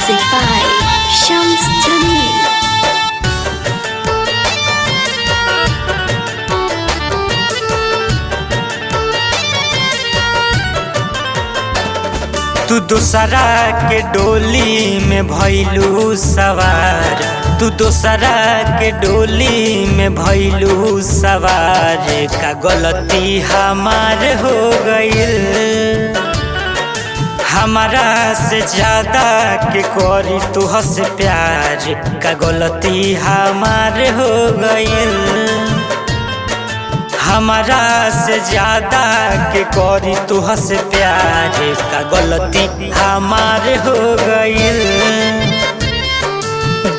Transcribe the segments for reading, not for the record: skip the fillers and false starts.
Music by Shams Jamil. तू दोसरा के डोली में भइलू सवार, तू दोसरा के डोली में भइलू सवार। का गलती हमार हो गइल, हमारा से ज्यादा के करी तुहसे प्यार। का गलती हमार हो गइल, हमारा से ज्यादा के करी तुहसे प्यार। का गलती हमार हो गइल,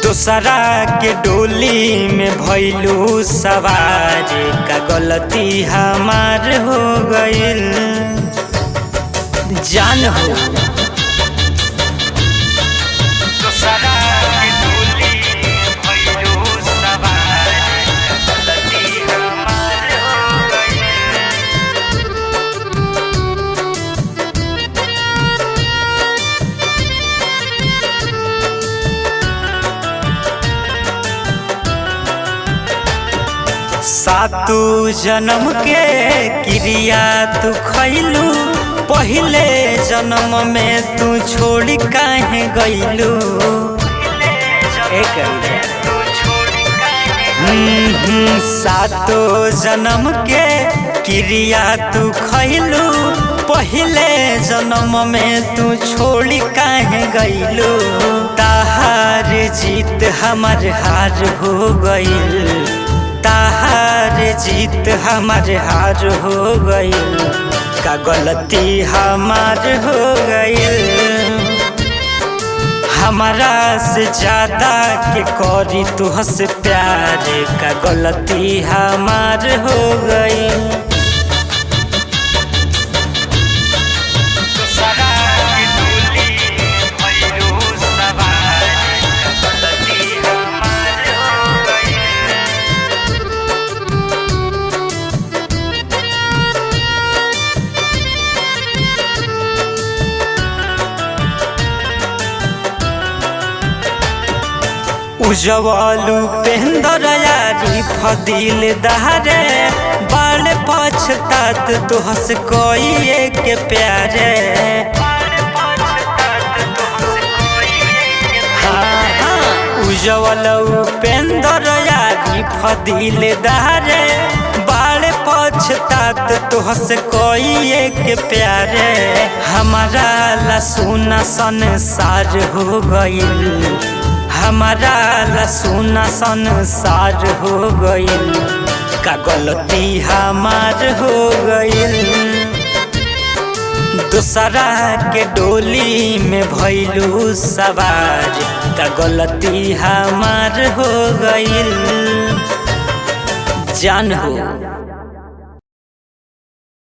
दोसरा के डोली में भइलू सवार। का गलती हमार हो गइल, जान हो दोसरा के डोली में भइलू सवार। का गलती हमार हो गइल। सातु जन्म के क्रिया तू खैलू, पहले जन्म में तू छोड़ काहे गइलू। सातो जन्म के क्रिया तू खैलू, पहले जन्म में तू छोड़ काहे गइलू। ताहार जीत हमार हार हो गइल, ताहार जीत हमार हार हो गइल। का गलती हमार हो गइल, हमारा से ज्यादा के करी तुहसे प्यार। का गलती हमार हो गइल। उजवालू पेंदर यारी फदिल दहरे, बाल पछतात तुहस कोई के प्यारे। उजवालू पेंदर यारी फदिल दहरे, बाल पछतात तुहस कोई के प्यारे। हमारा ला सुना संसार हो गइल, हमारा ला सुना संसार हो गइल। का गलती हमार हो गइल, दोसरा के डोली में भइलू सवार। का गलती हमार हो गइल, जान हो।